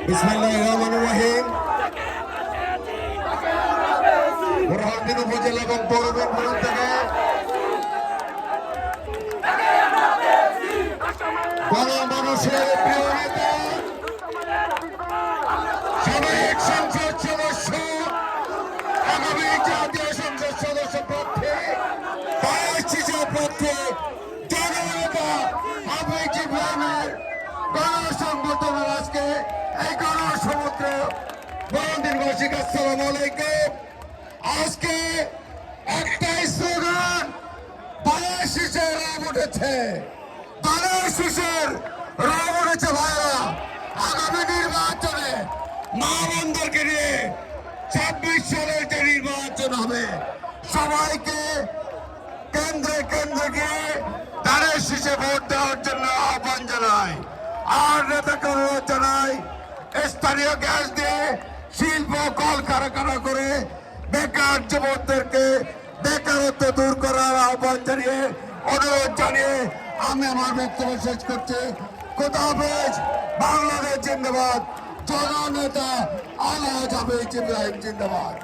বিসমিল্লাহির রহমানির রহিম। বুরহানউদ্দিন উপজেলা এবং পৌর বিএনপির থেকে গণমানুষের প্রিয় নেতা সাবেক সংসদ সদস্য, আগামী জাতীয় সংসদ সদস্য প্রার্থী, ভাইস চেয়ারম্যান প্রার্থী জননেতা হাফিজ ইব্রাহিমের গণসংবর্ধনার আজকে এই গণসমুদ্র বরন্দিনবাসীকে আসসালামু আলাইকুম। আজকে একটাই স্লোগান, দলের শীষে রব উঠেছে, দলের শীষের রব উঠেছে। ভাইরা, আগামী নির্বাচনে মা বন্ধুকে নিয়ে 26 সালের যে নির্বাচন হবে, সবাইকে কেন্দ্রে কেন্দ্রে গিয়ে দলের শীষে ভোট দেওয়ার জন্য আহ্বান জানাই। আর নেতাকে অনুরোধ জানাই, স্থানীয় গ্যাস দিয়ে শিল্প কলকারখানা করে বেকার যুবকদেরকে বেকারত্ব দূর করার আহ্বান জানিয়ে অনুরোধ জানিয়ে আমি আমার বক্তব্য শেষ করছি। খোদা হাফেজ। বাংলাদেশ জিন্দাবাদ। জননেতা আলহাজ হাফিজ ইব্রাহিম জিন্দাবাদ।